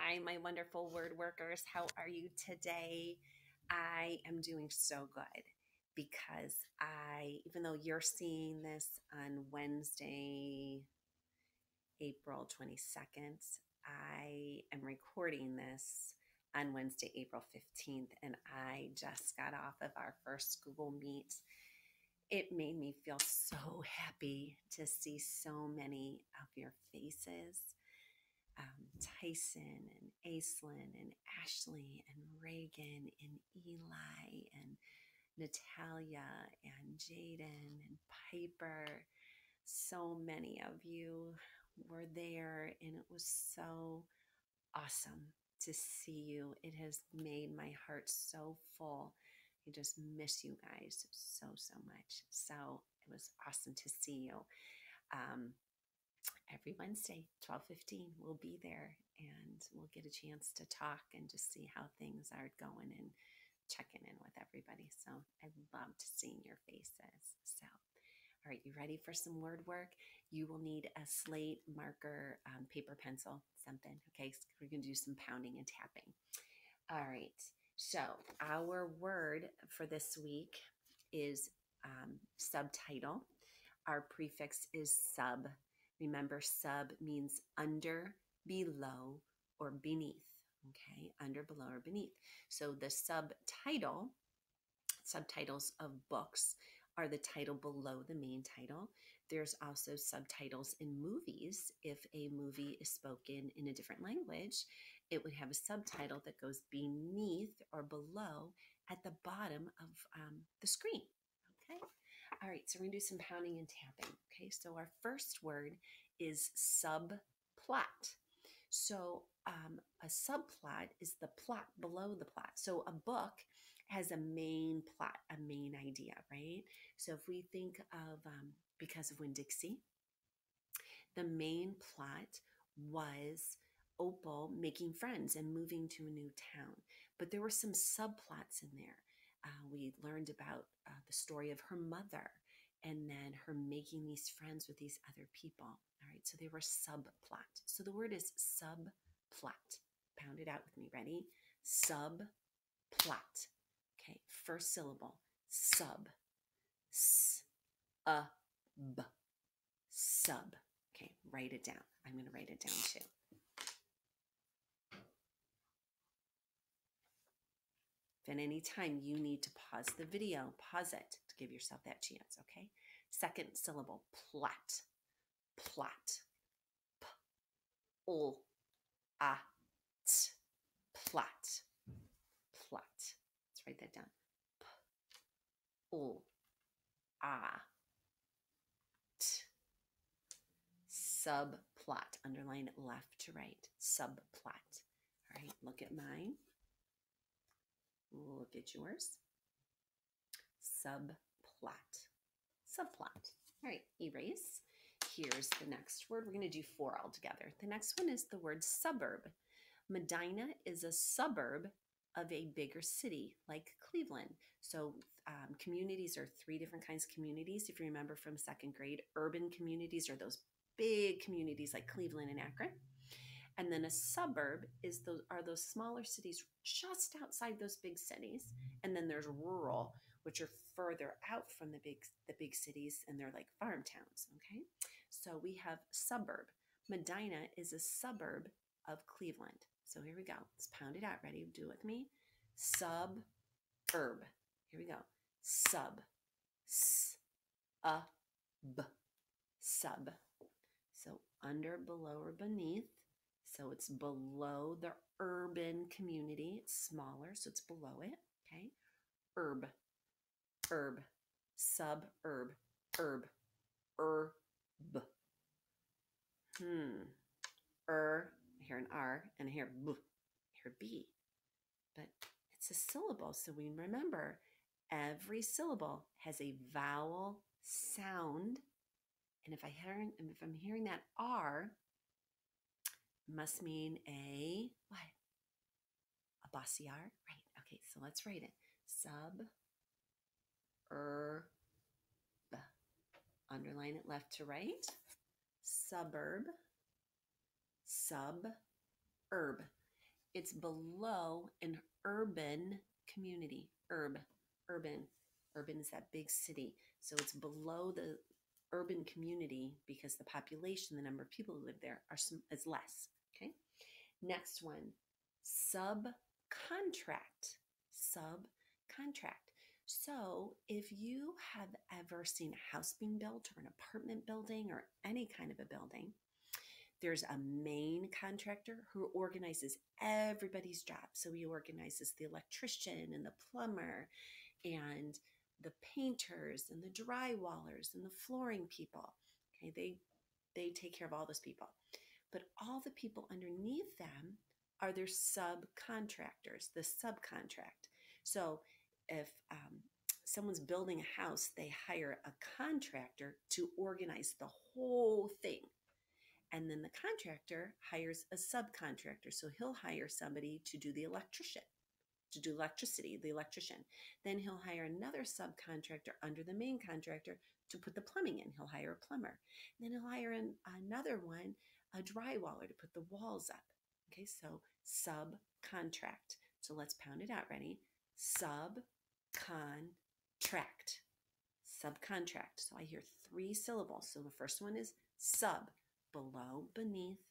Hi, my wonderful word workers. How are you today? I am doing so good because even though you're seeing this on Wednesday, April 22nd, I am recording this on Wednesday, April 15th, and I just got off of our first Google Meet. It made me feel so happy to see so many of your faces. Tyson and Aislinn and Ashley and Reagan and Eli and Natalia and Jaden and Piper. So many of you were there, and it was so awesome to see you. It has made my heart so full. I just miss you guys so much. So it was awesome to see you. Every Wednesday, 12:15, we'll be there and we'll get a chance to talk and just see how things are going and checking in with everybody. So I loved seeing your faces. So, all right, you ready for some word work? You will need a slate, marker, paper, pencil, something. Okay, so we're going to do some pounding and tapping. All right, so our word for this week is subtitle. Our prefix is sub. Remember, sub means under, below, or beneath. Okay, under, below, or beneath. So the subtitles of books are the title below the main title. There's also subtitles in movies. If a movie is spoken in a different language, it would have a subtitle that goes beneath or below at the bottom of the screen. Okay. All right, so we're gonna do some pounding and tapping. Okay, so our first word is subplot. So a subplot is the plot below the plot. So a book has a main plot, a main idea, right? So if we think of Because of Winn-Dixie, the main plot was Opal making friends and moving to a new town. But there were some subplots in there. We learned about the story of her mother and then her making these friends with these other people. All right, so they were subplot. So the word is subplot. Pound it out with me. Ready? Subplot. Okay, first syllable. Sub. S-a-b. Sub. Okay, write it down. I'm going to write it down too. If at any time you need to pause the video, pause it to give yourself that chance, okay? Second syllable, plot. Plot. P-l-a-t. Plot. Plot. Let's write that down. P-l-a-t. Subplot. Underline it left to right. Subplot. All right, look at mine. Look at yours. Subplot. Subplot. All right, erase. Here's the next word. We're going to do 4 altogether. The next one is the word suburb. Medina is a suburb of a bigger city like Cleveland. So communities are 3 different kinds of communities. If you remember from 2nd grade, urban communities are those big communities like Cleveland and Akron. And then a suburb are those smaller cities just outside those big cities. And then there's rural, which are further out from the big cities, and they're like farm towns. Okay, so we have suburb. Medina is a suburb of Cleveland. So here we go. Let's pound it out. Ready? Do it with me. Suburb. Here we go. Sub. S-a-b. Sub. So under, below, or beneath. So it's below the urban community. It's smaller, so it's below it. Okay. Herb. Suburb. Herb. Herb. I hear an R and I hear B. I hear B. But it's a syllable, so we remember every syllable has a vowel sound. And if I'm hearing that R, must mean a what? A bossy R? Right. Okay, so let's write it. Suburb. Underline it left to right. Suburb. Suburb. it's below an urban community. Urban. Urban is that big city. So it's below the urban community because the population, the number of people who live there is less. Okay. Next one, subcontract. Subcontract. So if you have ever seen a house being built or an apartment building or any kind of a building, there's a main contractor who organizes everybody's job. So he organizes the electrician and the plumber and the painters and the drywallers and the flooring people. Okay, they take care of all those people. But all the people underneath them are their subcontractors, the subcontract. So if someone's building a house, they hire a contractor to organize the whole thing. And then the contractor hires a subcontractor. So he'll hire somebody to do the electrician, to do electricity, the electrician. Then he'll hire another subcontractor under the main contractor to put the plumbing in. He'll hire a plumber. Then he'll hire another one, a drywaller, to put the walls up. Okay, so subcontract. So let's pound it out. Ready? Subcontract. Subcontract. So I hear 3 syllables. So the first one is sub, below, beneath,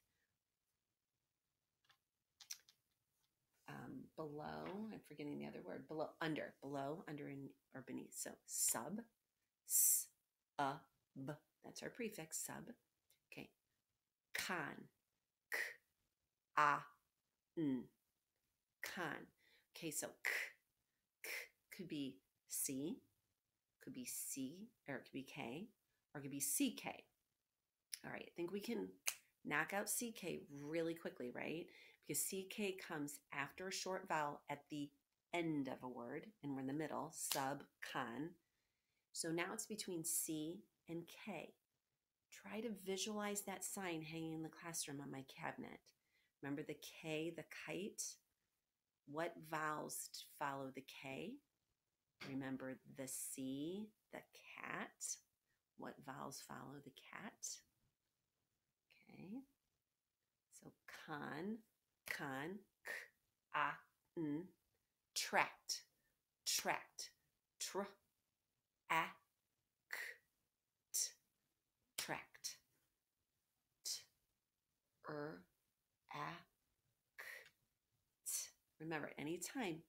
below, I'm forgetting the other word, below, under, or beneath. So sub, b, that's our prefix, sub. Okay. Con, k, a, n, con. Okay, so k could be C, could be C, or it could be K, or it could be CK. All right, I think we can knock out CK really quickly, right? Because CK comes after a short vowel at the end of a word, and we're in the middle, subcon. So now it's between C and K. Try to visualize that sign hanging in the classroom on my cabinet. Remember the K, the kite? What vowels follow the K? Remember the C, the cat? What vowels follow the cat? Okay. So con, k, a, n, tract, tr, a, k, t, tract, t, a, k, t. Remember, anytime,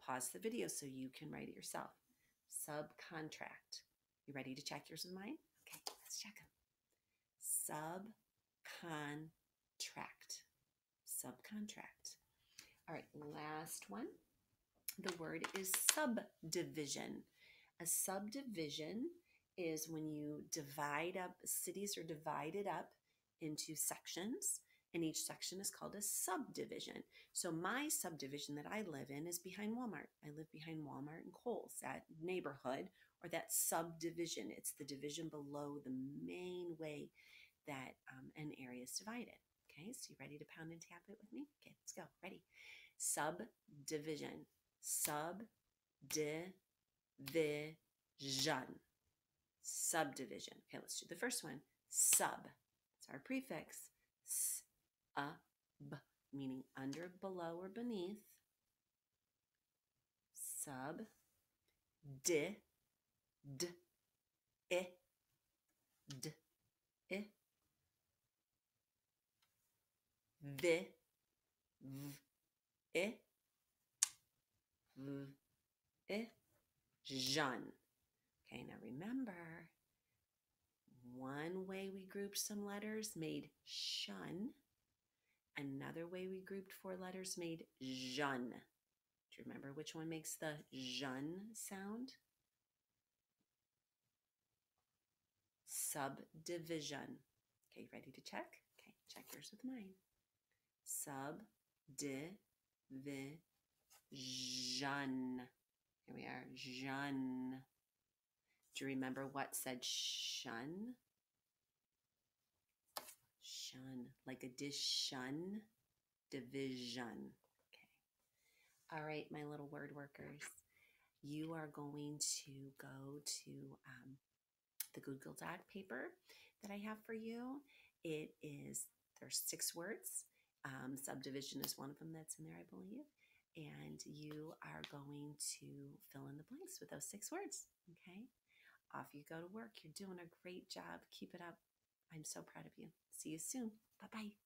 pause the video so you can write it yourself. Subcontract. You ready to check yours and mine? Okay, let's check them. Subcontract. Subcontract. All right, last one. The word is subdivision. A subdivision is when you divide up, cities are divided up into sections, and each section is called a subdivision. So my subdivision that I live in is behind Walmart. I live behind Walmart and Kohl's, that neighborhood or that subdivision. It's the division below the main way that an area is divided. Okay, so you ready to pound and tap it with me? Okay, let's go. Ready? Subdivision. Subdivision. Subdivision. Okay, let's do the first one. Sub. It's our prefix. B, meaning under, below, or beneath. Sub. D, I, d, I. V, I, I, jeune. Okay, now remember, one way we grouped some letters made shun. Another way we grouped 4 letters made jeune. Do you remember which one makes the jeune sound? Subdivision. Okay, ready to check? Okay, check yours with mine. Subdivision. Here we are, jeune. Do you remember what said shun? Shun, like a dish shun, division. Okay. All right, my little word workers. You are going to go to the Google Doc paper that I have for you. There's 6 words. Subdivision is one of them that's in there, I believe. And you are going to fill in the blanks with those 6 words. Okay. Off you go to work. You're doing a great job. Keep it up. I'm so proud of you. See you soon. Bye-bye.